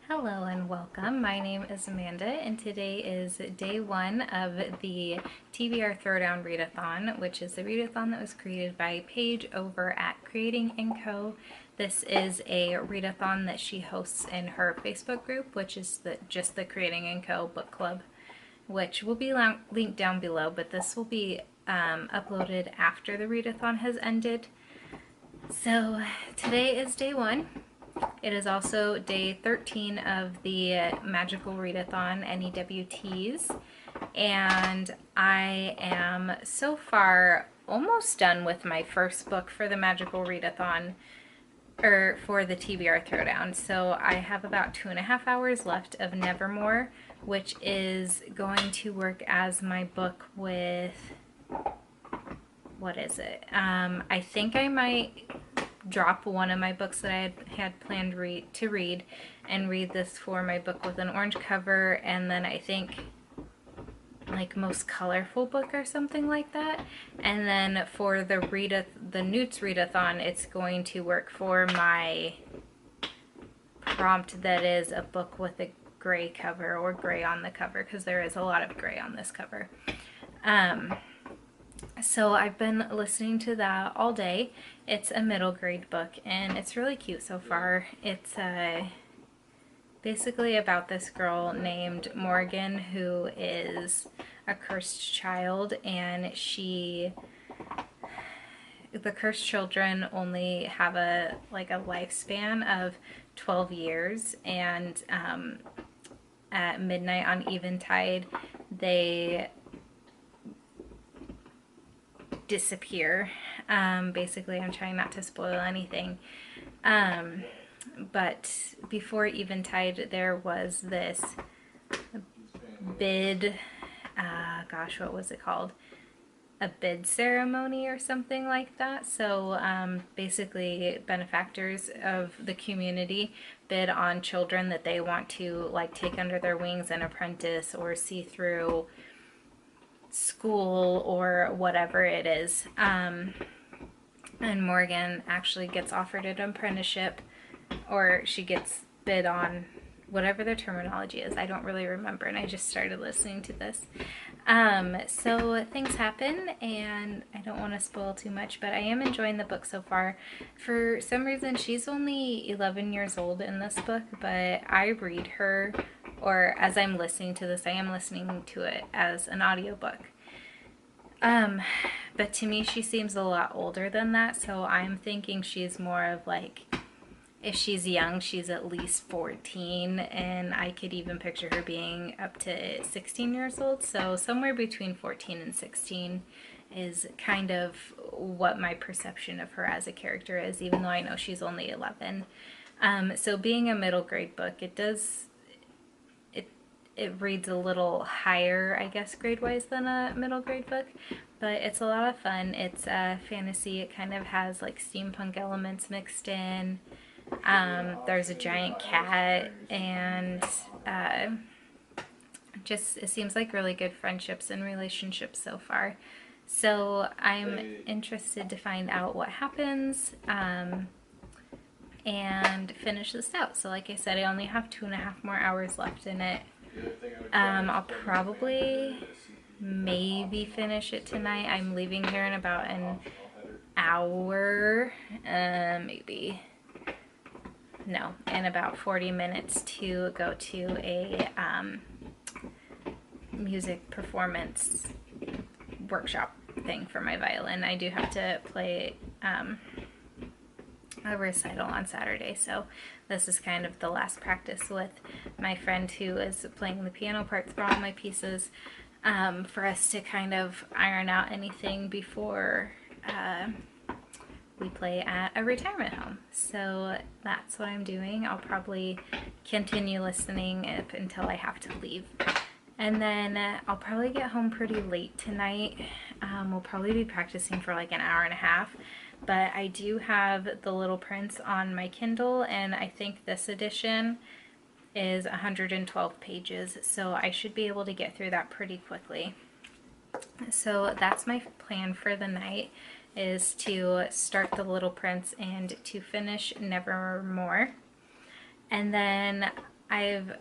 Hello and welcome. My name is Amanda and today is day one of the TBR Throwdown Readathon, which is the readathon that was created by Paige over at Creating & Co. This is a readathon that she hosts in her Facebook group, which is just the Creating & Co. book club, which will be linked down below, but this will be uploaded after the readathon has ended. So today is day one. It is also day 13 of the Magical Readathon N.E.W.T.s, and I am so far almost done with my first book for the Magical Readathon, or for the TBR Throwdown. So I have about 2.5 hours left of Nevermore, which is going to work as my book with, what is it? I think I might drop one of my books that I had planned to read and read this for my book with an orange cover, and then I think like most colorful book or something like that. And then for the N.E.W.T.s readathon, it's going to work for my prompt that is a book with a gray cover or gray on the cover, because there is a lot of gray on this cover. So I've been listening to that all day. It's a middle grade book and it's really cute so far. It's basically about this girl named Morgan who is a cursed child, and the cursed children only have a lifespan of 12 years, and at midnight on Eventide they disappear. Basically, I'm trying not to spoil anything, but before Eventide there was this bid, gosh, what was it called? A bid ceremony or something like that. So basically benefactors of the community bid on children that they want to take under their wings and apprentice or see through school or whatever it is. And Morgan actually gets offered an apprenticeship, or she gets bid on, whatever the terminology is. I don't really remember, and I just started listening to this. So things happen, and I don't want to spoil too much, but I am enjoying the book so far. For some reason, she's only 11 years old in this book, but I read her, or as I'm listening to this, I am listening to it as an audiobook. But to me, she seems a lot older than that, so I'm thinking she's more of if she's young, she's at least 14, and I could even picture her being up to 16 years old, so somewhere between 14 and 16 is kind of what my perception of her as a character is, even though I know she's only 11. So being a middle grade book, it reads a little higher, I guess, grade-wise than a middle grade book, but it's a lot of fun. It's fantasy. It kind of has steampunk elements mixed in. There's a giant cat, and it seems like really good friendships and relationships so far. So I'm interested to find out what happens and finish this out. So like I said, I only have 2.5 more hours left in it. I'll probably maybe finish it tonight. I'm leaving here in about an hour, maybe. No, in about 40 minutes to go to a music performance workshop thing for my violin. I do have to play a recital on Saturday, so this is kind of the last practice with my friend who is playing the piano parts for all my pieces, for us to kind of iron out anything before we play at a retirement home. So that's what I'm doing. I'll probably continue listening up until I have to leave. And then I'll probably get home pretty late tonight. We'll probably be practicing for an hour and a half. But I do have The Little Prince on my Kindle, and I think this edition is 112 pages, so I should be able to get through that pretty quickly. So that's my plan for the night, is to start The Little Prince and to finish Nevermore. And then I've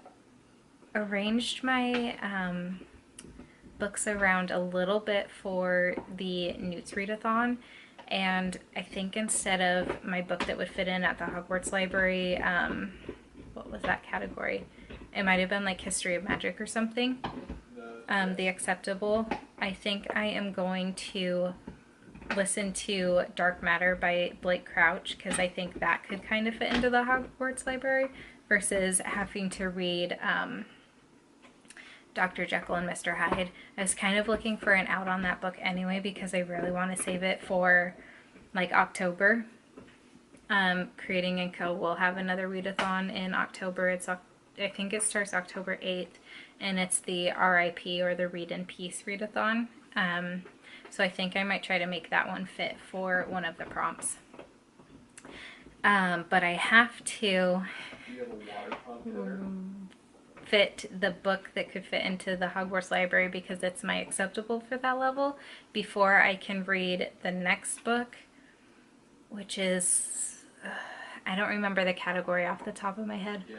arranged my books around a little bit for the N.E.W.T.s Readathon, and I think instead of my book that would fit in at the Hogwarts Library, what was that category? It might have been like History of Magic or something, the acceptable. I think I am going to listen to Dark Matter by Blake Crouch, because I think that could kind of fit into the Hogwarts Library versus having to read Dr. Jekyll and Mr. Hyde. I was kind of looking for an out on that book anyway because I really want to save it for like October. Creating & Co. will have another readathon in October. I think it starts October 8th, and it's the RIP, or the Read in Peace readathon. So I think I might try to make that one fit for one of the prompts. But I have to fit the book that could fit into the Hogwarts Library because it's my acceptable for that level before I can read the next book, which is, I don't remember the category off the top of my head. Yeah,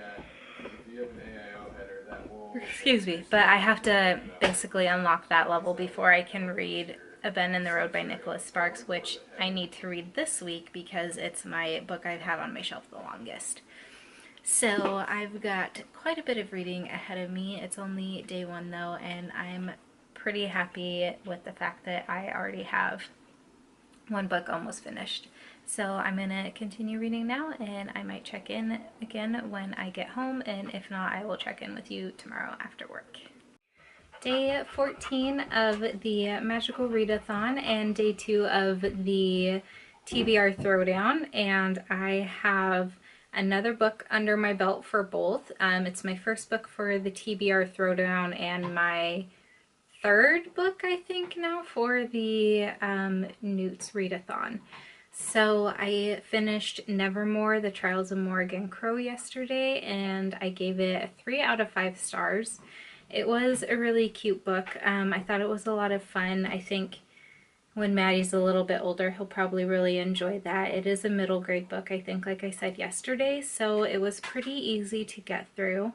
if you have an AIO header, that will... Excuse me, but I have to basically unlock that level before I can read A Bend in the Road by Nicholas Sparks, which I need to read this week because it's my book I've had on my shelf the longest. So I've got quite a bit of reading ahead of me. It's only day one though, and I'm pretty happy with the fact that I already have one book almost finished. So I'm going to continue reading now, and I might check in again when I get home, and if not, I will check in with you tomorrow after work. Day 14 of the Magical Readathon and day 2 of the TBR Throwdown, and I have another book under my belt for both. It's my first book for the TBR Throwdown and my third book, I think, now for the N.E.W.T.s Readathon. So I finished Nevermore, The Trials of Morrigan Crow yesterday, and I gave it a 3 out of 5 stars. It was a really cute book. I thought it was a lot of fun. I think when Maddie's a little bit older, he'll probably really enjoy that. It is a middle grade book, I think, like I said yesterday, so it was pretty easy to get through,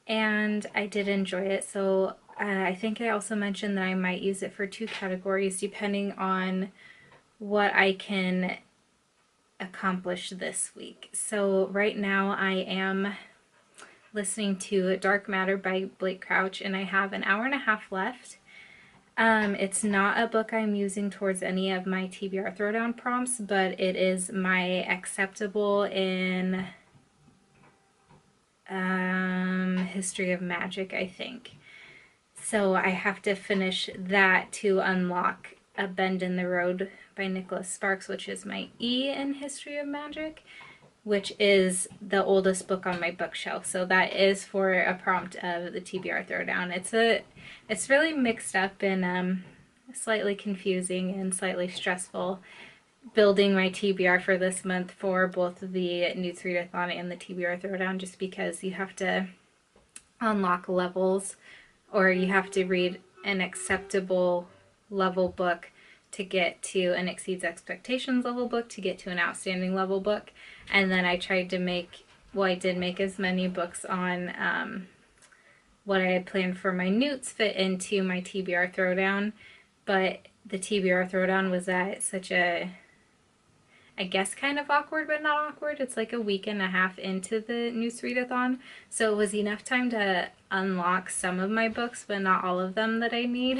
and I did enjoy it. So I think I also mentioned that I might use it for 2 categories depending on what I can accomplish this week. So right now I am listening to Dark Matter by Blake Crouch, and I have an hour and a half left. It's not a book I'm using towards any of my TBR Throwdown prompts, but it is my acceptable in History of Magic, I think. So I have to finish that to unlock A Bend in the Road by Nicholas Sparks, which is my E in History of Magic, which is the oldest book on my bookshelf. So that is for a prompt of the TBR Throwdown. It's really mixed up and slightly confusing and slightly stressful building my TBR for this month for both the N.E.W.T.s Readathon and the TBR Throwdown, just because you have to unlock levels, or you have to read an acceptable level book to get to an exceeds expectations level book to get to an outstanding level book. And then I tried to make, well, I did make as many books on what I had planned for my N.E.W.T.s fit into my TBR Throwdown, but the TBR Throwdown was at such a, I guess, kind of awkward but not awkward. It's like a week and a half into the N.E.W.T.s Readathon, so it was enough time to unlock some of my books but not all of them that I need.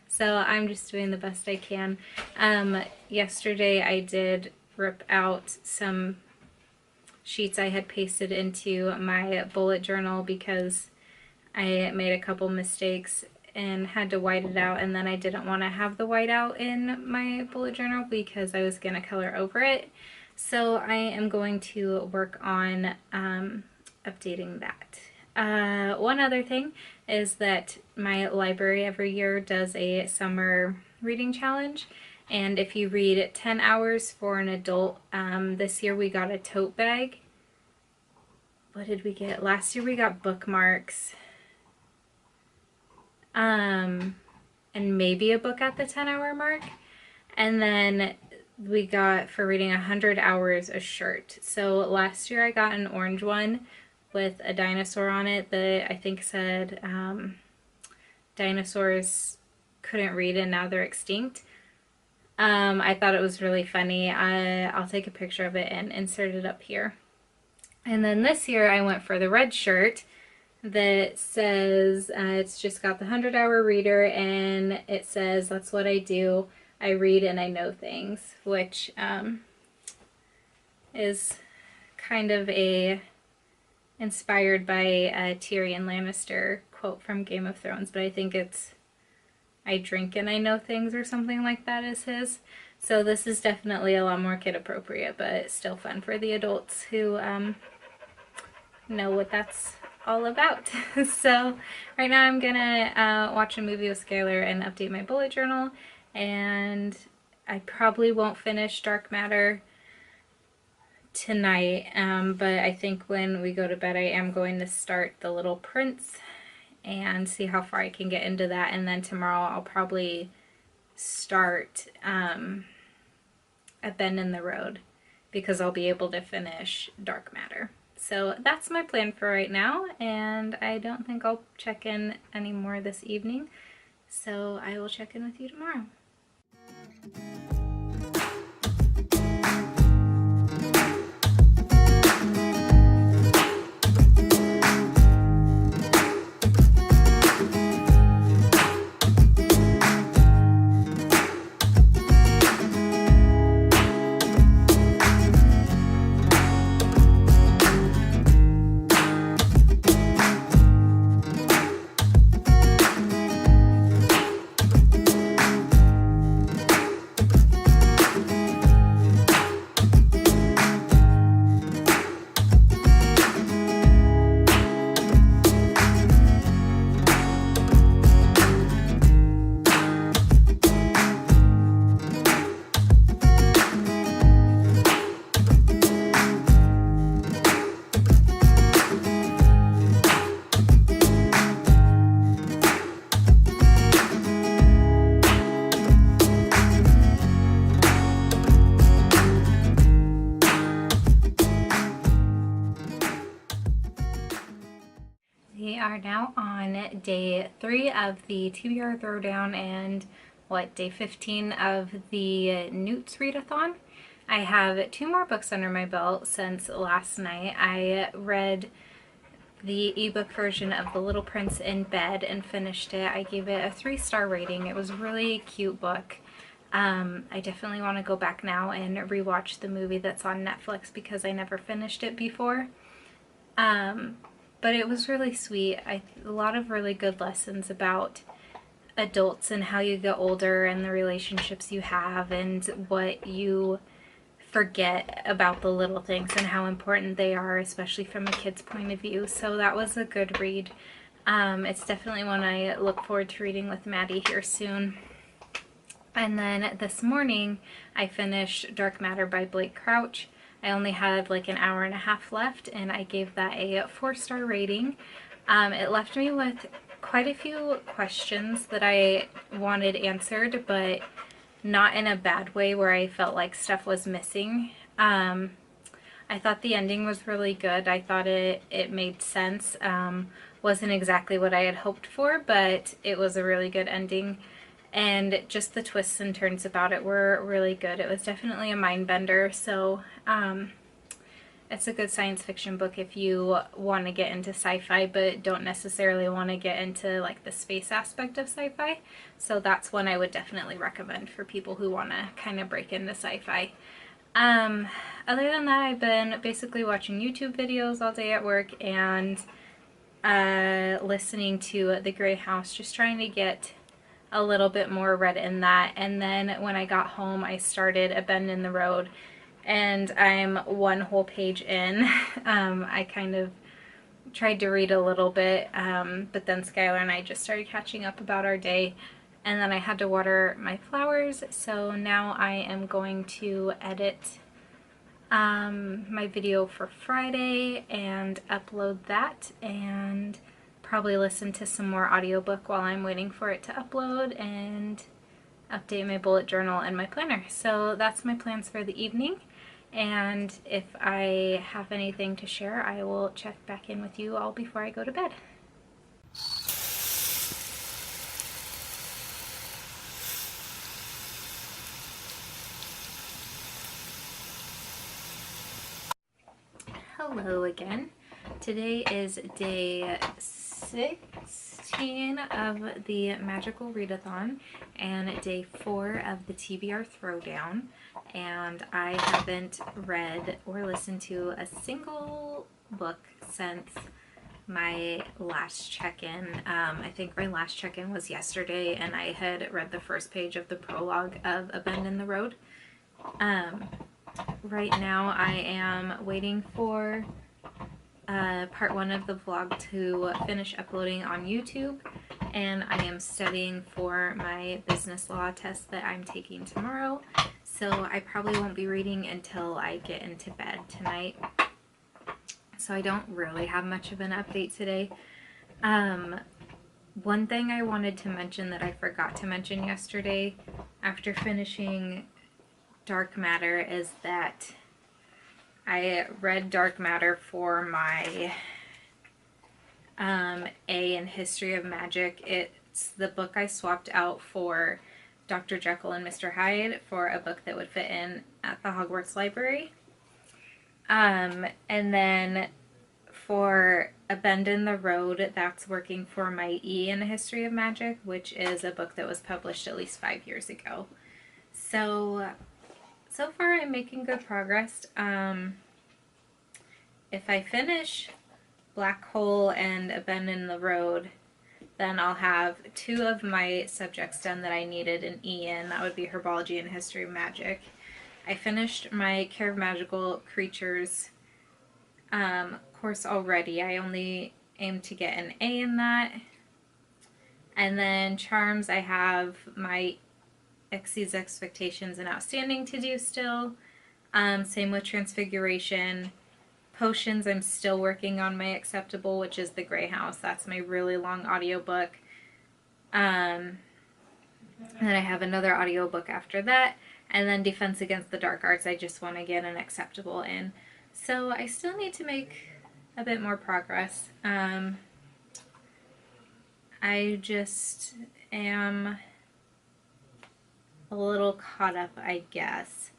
So I'm just doing the best I can. Yesterday I did rip out some sheets I had pasted into my bullet journal because I made a couple mistakes and had to white it out, and then I didn't want to have the white out in my bullet journal because I was going to color over it. So I am going to work on updating that. One other thing is that my library every year does a summer reading challenge, and if you read 10 hours for an adult, this year we got a tote bag. What did we get? Last year we got bookmarks, and maybe a book at the 10-hour mark, and then we got, for reading 100 hours, a shirt. So last year I got an orange one, with a dinosaur on it that I think said dinosaurs couldn't read and now they're extinct. I thought it was really funny. I'll take a picture of it and insert it up here. And then this year I went for the red shirt that says, it's just got the 100-hour reader, and it says, that's what I do. I read and I know things, which is kind of inspired by a Tyrion Lannister quote from Game of Thrones, but I think it's I drink and I know things or something like that is his. So this is definitely a lot more kid appropriate, but it's still fun for the adults who know what that's all about. So right now I'm gonna watch a movie with Skylar and update my bullet journal, and I probably won't finish Dark Matter tonight, but I think when we go to bed I am going to start The Little Prince and see how far I can get into that, and then tomorrow I'll probably start A Bend in the Road because I'll be able to finish Dark Matter. So that's my plan for right now, and I don't think I'll check in anymore this evening, so I will check in with you tomorrow. We are now on day 3 of the TBR Throwdown and day 15 of the N.E.W.T.s Readathon. I have 2 more books under my belt since last night. I read the ebook version of The Little Prince in bed and finished it. I gave it a 3-star rating. It was a really cute book. I definitely want to go back now and rewatch the movie that's on Netflix because I never finished it before. But it was really sweet. A lot of really good lessons about adults and how you get older and the relationships you have and what you forget about the little things and how important they are, especially from a kid's point of view. So that was a good read. It's definitely one I look forward to reading with Maddie here soon. And then this morning I finished Dark Matter by Blake Crouch. I only had like an hour and a half left, and I gave that a 4-star rating. It left me with quite a few questions that I wanted answered, but not in a bad way where I felt like stuff was missing. I thought the ending was really good. I thought it made sense. Wasn't exactly what I had hoped for, but it was a really good ending. And just the twists and turns about it were really good. It was definitely a mind bender, so it's a good science fiction book if you want to get into sci-fi but don't necessarily want to get into like the space aspect of sci-fi. So that's one I would definitely recommend for people who want to kind of break into sci-fi. Other than that, I've been basically watching YouTube videos all day at work and listening to The Grey House, just trying to get a little bit more read in that. And then when I got home I started A Bend in the Road, and I'm 1 whole page in. I kind of tried to read a little bit, but then Skylar and I just started catching up about our day, and then I had to water my flowers, so now I am going to edit my video for Friday and upload that, and probably listen to some more audiobook while I'm waiting for it to upload, and update my bullet journal and my planner. So that's my plans for the evening, and if I have anything to share, I will check back in with you all before I go to bed. Hello again. Today is day 16 of the Magical Readathon and day 4 of the TBR Throwdown, and I haven't read or listened to a single book since my last check-in. I think my last check-in was yesterday, and I had read the first page of the prologue of A Bend in the Road. Right now I am waiting for part 1 of the vlog to finish uploading on YouTube, and I am studying for my business law test that I'm taking tomorrow, so I probably won't be reading until I get into bed tonight. So I don't really have much of an update today. One thing I wanted to mention that I forgot to mention yesterday after finishing Dark Matter is that I read Dark Matter for my A in History of Magic. It's the book I swapped out for Dr. Jekyll and Mr. Hyde for a book that would fit in at the Hogwarts Library. And then for A Bend in the Road, that's working for my E in History of Magic, which is a book that was published at least 5 years ago. So far I'm making good progress. If I finish Black Hole and A Bend in the Road, then I'll have 2 of my subjects done that I needed an E in. That would be Herbology and History of Magic. I finished my Care of Magical Creatures course already. I only aim to get an A in that. And then Charms, I have my Exceeds Expectations and Outstanding to do still. Same with Transfiguration. Potions, I'm still working on my Acceptable, which is The Grey House. That's my really long audiobook. And then I have another audiobook after that. And then Defense Against the Dark Arts, I just want to get an Acceptable in. So I still need to make a bit more progress. I just am a little caught up, I guess.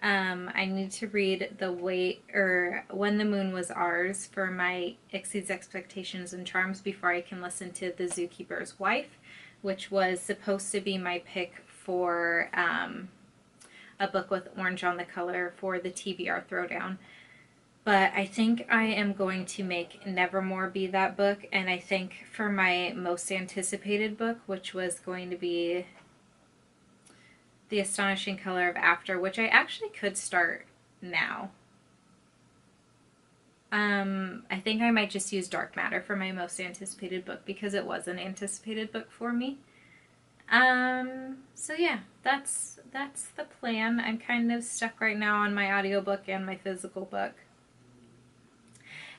I need to read When the Moon Was Ours for my Exceeds Expectations and Charms before I can listen to The Zookeeper's Wife, which was supposed to be my pick for a book with orange on the color for the TBR Throwdown. But I think I am going to make Nevermore be that book, and I think for my most anticipated book, which was going to be The Astonishing Color of After, which I actually could start now. I think I might just use Dark Matter for my most anticipated book because it was an anticipated book for me. So yeah, that's the plan. I'm kind of stuck right now on my audiobook and my physical book.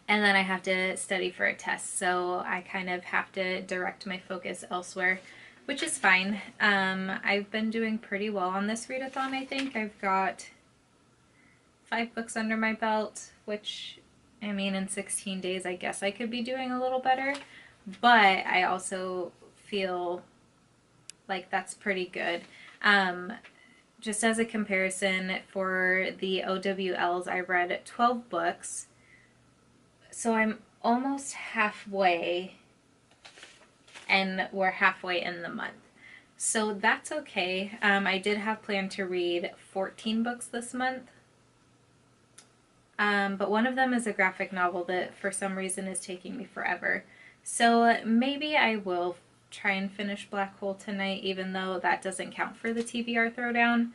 And then I have to study for a test, so I kind of have to direct my focus elsewhere, which is fine. I've been doing pretty well on this readathon, I think. I've got 5 books under my belt, which, I mean, in 16 days, I guess I could be doing a little better. But I also feel like that's pretty good. Just as a comparison, for the OWLs, I read 12 books. So I'm almost halfway, and we're halfway in the month. So that's okay. I did have planned to read 14 books this month. But one of them is a graphic novel that for some reason is taking me forever. So maybe I will try and finish Black Hole tonight, even though that doesn't count for the TBR Throwdown.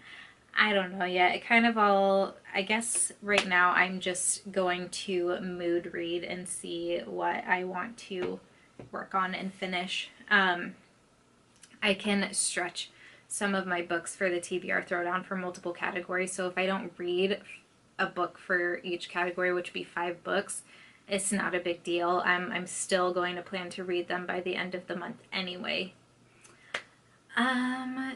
I don't know yet. It kind of I guess right now I'm just going to mood read and see what I want to work on and finish. I can stretch some of my books for the TBR Throwdown for multiple categories, so if I don't read a book for each category, which would be 5 books, it's not a big deal. I'm still going to plan to read them by the end of the month anyway.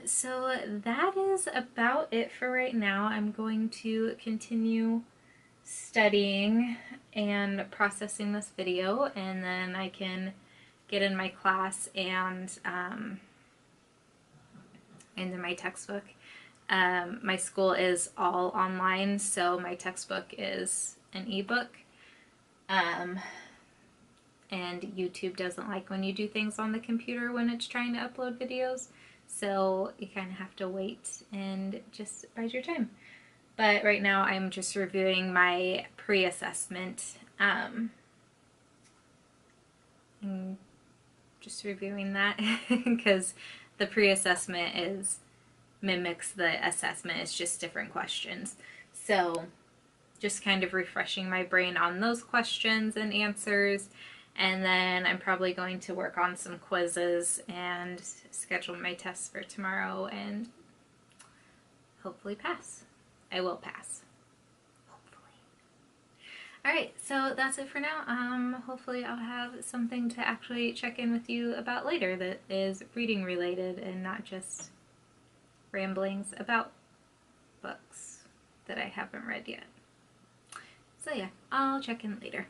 So that is about it for right now. I'm going to continue studying and processing this video, and then I can get in my class and into my textbook. My school is all online, so my textbook is an ebook. And YouTube doesn't like when you do things on the computer when it's trying to upload videos, so you kind of have to wait and just bide your time. But right now I'm just reviewing my pre-assessment, and just reviewing that because the pre-assessment mimics the assessment. It's just different questions. So just kind of refreshing my brain on those questions and answers. And then I'm probably going to work on some quizzes and schedule my tests for tomorrow and hopefully pass. I will pass. Hopefully. Alright, so that's it for now. Hopefully I'll have something to actually check in with you about later that is reading related and not just ramblings about books that I haven't read yet. So yeah, I'll check in later.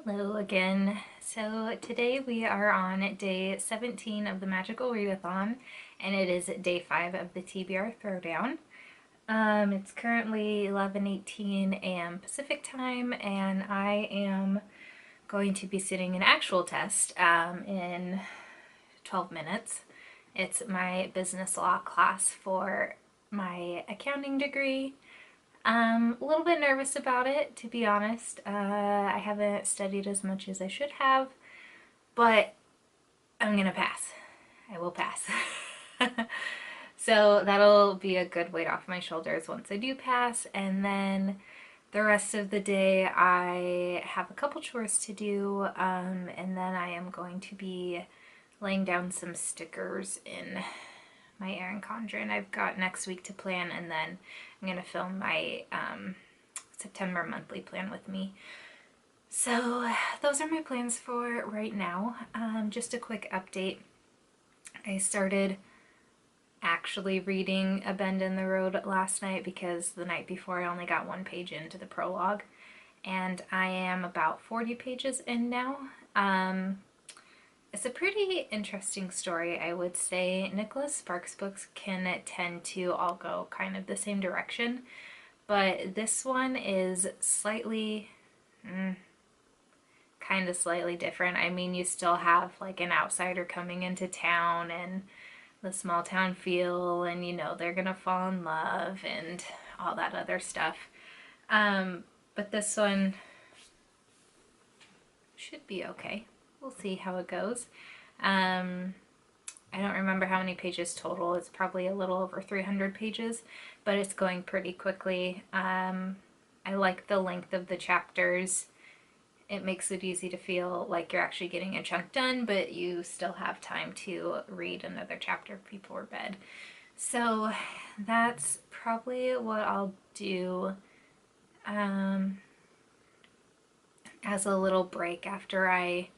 Hello again. So today we are on day 17 of the Magical Readathon, and it is day 5 of the TBR Throwdown. It's currently 11:18 a.m. Pacific time, and I am going to be sitting an actual test in 12 minutes. It's my business law class for my accounting degree. A little bit nervous about it, to be honest. I haven't studied as much as I should have, but I'm gonna pass. I will pass. So that'll be a good weight off my shoulders once I do pass, and then the rest of the day I have a couple chores to do, and then I am going to be laying down some stickers in my Erin Condren. I've got next week to plan, and then I'm going to film my September monthly plan with me. So those are my plans for right now. Just a quick update. I started actually reading A Bend in the Road last night because the night before I only got one page into the prologue, and I am about 40 pages in now. It's a pretty interesting story, I would say. Nicholas Sparks books can tend to all go kind of the same direction, but this one is slightly, kind of slightly different. I mean, you still have like an outsider coming into town and the small town feel, and you know they're gonna fall in love and all that other stuff. But this one should be okay. We'll see how it goes. I don't remember how many pages total. It's probably a little over 300 pages, but it's going pretty quickly. I like the length of the chapters. It makes it easy to feel like you're actually getting a chunk done, but you still have time to read another chapter before bed. So that's probably what I'll do as a little break after I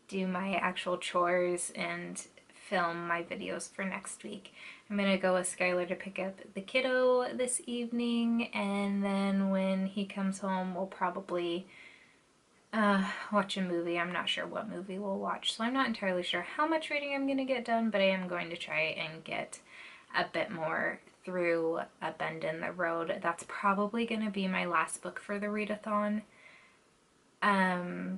do my actual chores and film my videos for next week. I'm gonna go with Skylar to pick up the kiddo this evening, and then when he comes home, we'll probably watch a movie. I'm not sure what movie we'll watch, so I'm not entirely sure how much reading I'm gonna get done, but I am going to try and get a bit more through A Bend in the Road. That's probably gonna be my last book for the readathon,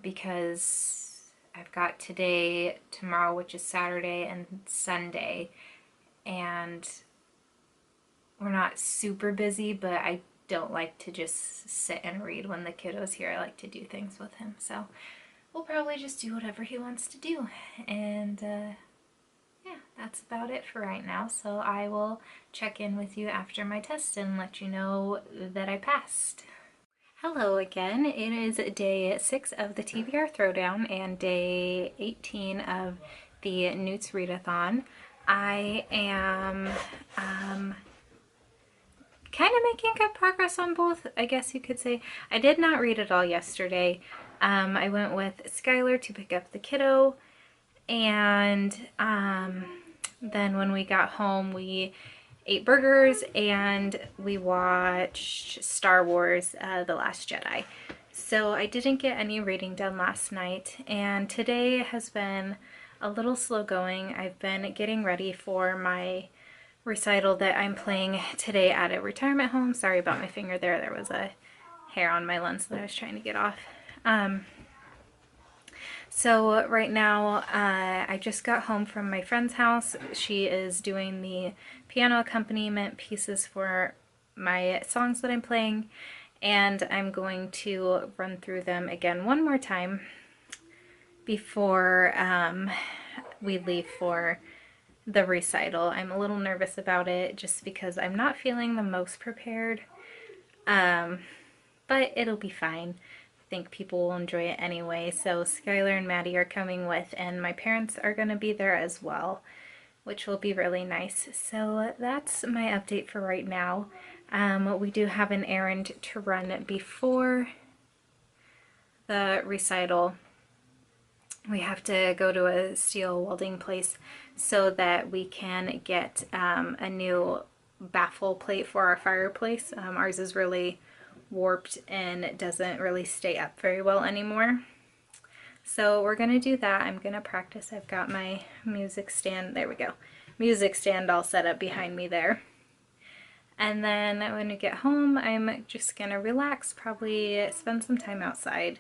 because I've got today, tomorrow, which is Saturday, and Sunday, and we're not super busy, but I don't like to just sit and read when the kiddo's here. I like to do things with him, so we'll probably just do whatever he wants to do, and yeah, that's about it for right now. So I will check in with you after my test and let you know that I passed. Hello again. It is day 6 of the TBR Throwdown and day 18 of the N.E.W.T.s Readathon. I am kind of making good progress on both, I guess you could say. I did not read it all yesterday. I went with Skylar to pick up the kiddo, and then when we got home we ate burgers and we watched Star Wars The Last Jedi. So I didn't get any reading done last night, and today has been a little slow going. I've been getting ready for my recital that I'm playing today at a retirement home. Sorry about my finger there. There was a hair on my lens that I was trying to get off. So right now I just got home from my friend's house. She is doing the piano accompaniment pieces for my songs that I'm playing, and I'm going to run through them again one more time before we leave for the recital. I'm a little nervous about it just because I'm not feeling the most prepared, but it'll be fine. I think people will enjoy it anyway. So Skylar and Maddie are coming with, and my parents are going to be there as well, which will be really nice. So that's my update for right now. We do have an errand to run before the recital. We have to go to a steel welding place so that we can get a new baffle plate for our fireplace. Ours is really warped and it doesn't really stay up very well anymore. So we're gonna do that. I'm gonna practice. I've got my music stand, there we go, music stand all set up behind me there. And then when we get home, I'm just gonna relax, probably spend some time outside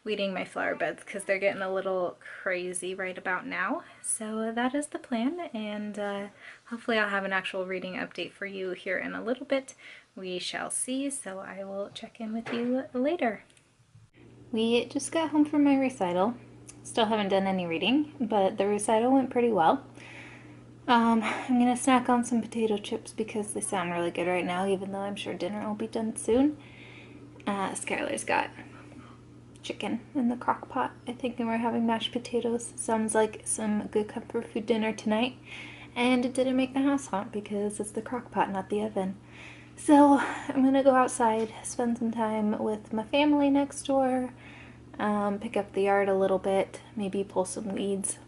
weeding my flower beds because they're getting a little crazy right about now. So that is the plan, and hopefully I'll have an actual reading update for you here in a little bit. We shall see, so I will check in with you later. We just got home from my recital. Still haven't done any reading, but the recital went pretty well. I'm gonna snack on some potato chips because they sound really good right now, even though I'm sure dinner will be done soon. Skylar's got chicken in the crock pot, I think, and we're having mashed potatoes. Sounds like some good comfort food dinner tonight. And it didn't make the house hot because it's the crock pot, not the oven. So I'm gonna go outside, spend some time with my family next door, pick up the yard a little bit, maybe pull some weeds,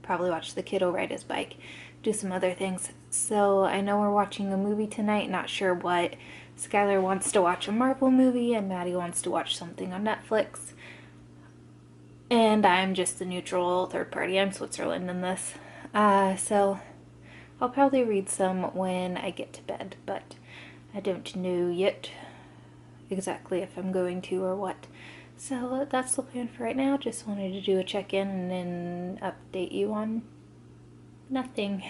probably watch the kiddo ride his bike, do some other things. So I know we're watching a movie tonight, not sure what. Skylar wants to watch a Marvel movie and Maddie wants to watch something on Netflix. And I'm just the neutral third party. I'm Switzerland in this. So I'll probably read some when I get to bed, but I don't know yet exactly if I'm going to or what. So that's the plan for right now. Just wanted to do a check-in and then update you on nothing.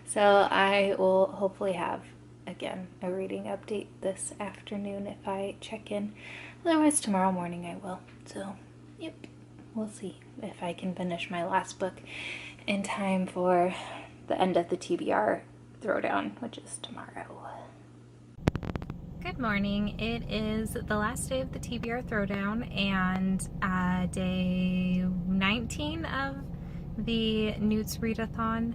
So I will hopefully have, again, a reading update this afternoon if I check in. Otherwise tomorrow morning I will. So, yep, we'll see if I can finish my last book in time for the end of the TBR Throwdown, which is tomorrow. Good morning. It is the last day of the TBR Throwdown and day 19 of the N.E.W.T.s Readathon.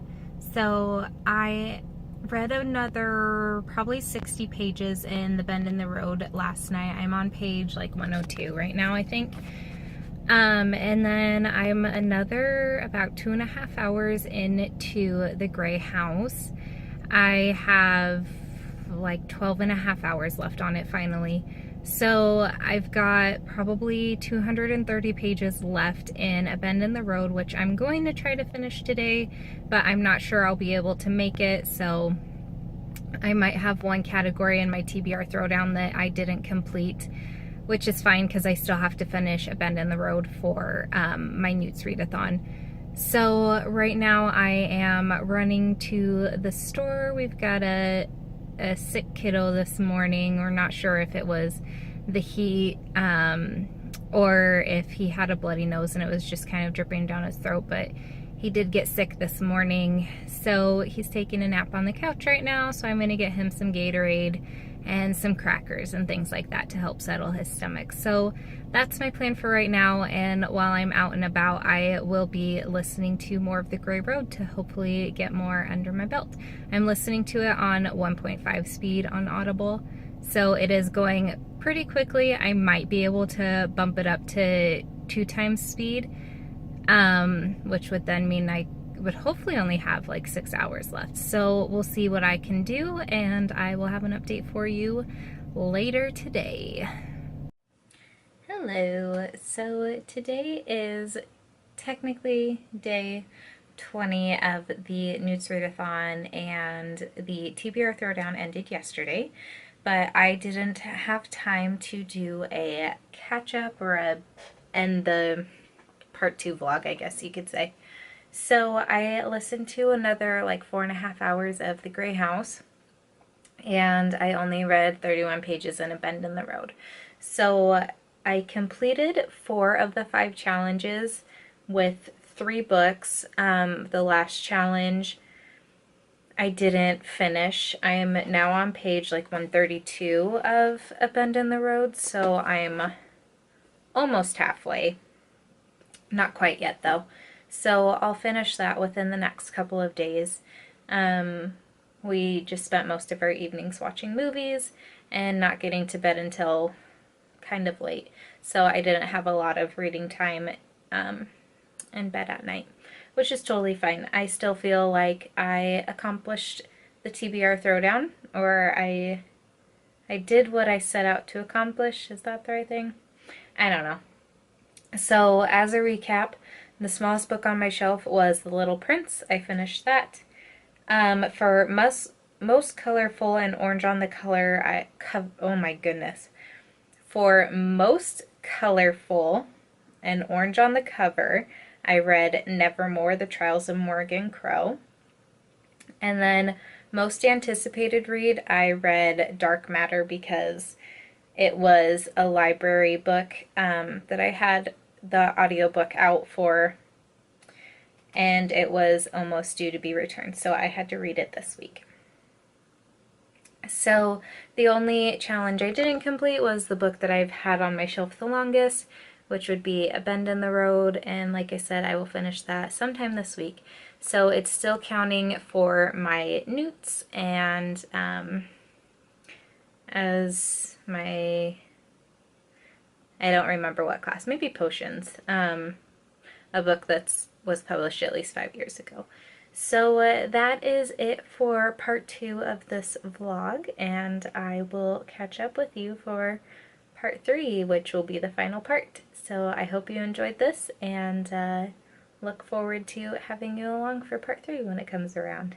So I read another probably 60 pages in The Bend in the Road last night. I'm on page like 102 right now, I think. And then I'm another about 2.5 hours into The Gray House. I have like 12.5 hours left on it finally. So I've got probably 230 pages left in A Bend in the Road, which I'm going to try to finish today, but I'm not sure I'll be able to make it. So I might have one category in my TBR Throwdown that I didn't complete, which is fine because I still have to finish A Bend in the Road for my N.E.W.T.s Readathon. So right now I am running to the store. We've got a sick kiddo this morning. We're not sure if it was the heat or if he had a bloody nose and it was just kind of dripping down his throat, but he did get sick this morning. So he's taking a nap on the couch right now, so I'm gonna get him some Gatorade and some crackers and things like that to help settle his stomach. So that's my plan for right now, and while I'm out and about, I will be listening to more of The Gray Road to hopefully get more under my belt. I'm listening to it on 1.5 speed on Audible, so it is going pretty quickly. I might be able to bump it up to 2 times speed, which would then mean I would hopefully only have like 6 hours left. So we'll see what I can do, and I will have an update for you later today. Hello. So today is technically day 20 of the N.E.W.T.s Readathon, and the TBR Throwdown ended yesterday, but I didn't have time to do a catch-up or end the part 2 vlog, I guess you could say. So I listened to another like 4.5 hours of The Gray House, and I only read 31 pages in A Bend in the Road. So I completed 4 of the 5 challenges with 3 books. The last challenge I didn't finish. I am now on page like 132 of A Bend in the Road, so I'm almost halfway. Not quite yet though. So I'll finish that within the next couple of days. We just spent most of our evenings watching movies and not getting to bed until kind of late. So I didn't have a lot of reading time in bed at night, which is totally fine. I still feel like I accomplished the TBR Throwdown, or I did what I set out to accomplish. Is that the right thing? I don't know. So as a recap, the smallest book on my shelf was The Little Prince. I finished that. For most colorful and orange on the color, oh my goodness. For most colorful and orange on the cover, I read Nevermore, The Trials of Morgan Crow. And then most anticipated read, I read Dark Matter because it was a library book that I had the audiobook out for, and it was almost due to be returned, so I had to read it this week. So the only challenge I didn't complete was the book that I've had on my shelf the longest, which would be A Bend in the Road, and like I said, I will finish that sometime this week. So it's still counting for my N.E.W.T.s and as my, I don't remember what class, maybe Potions, a book that was published at least 5 years ago. So that is it for part 2 of this vlog, and I will catch up with you for part 3, which will be the final part. So I hope you enjoyed this, and look forward to having you along for part 3 when it comes around.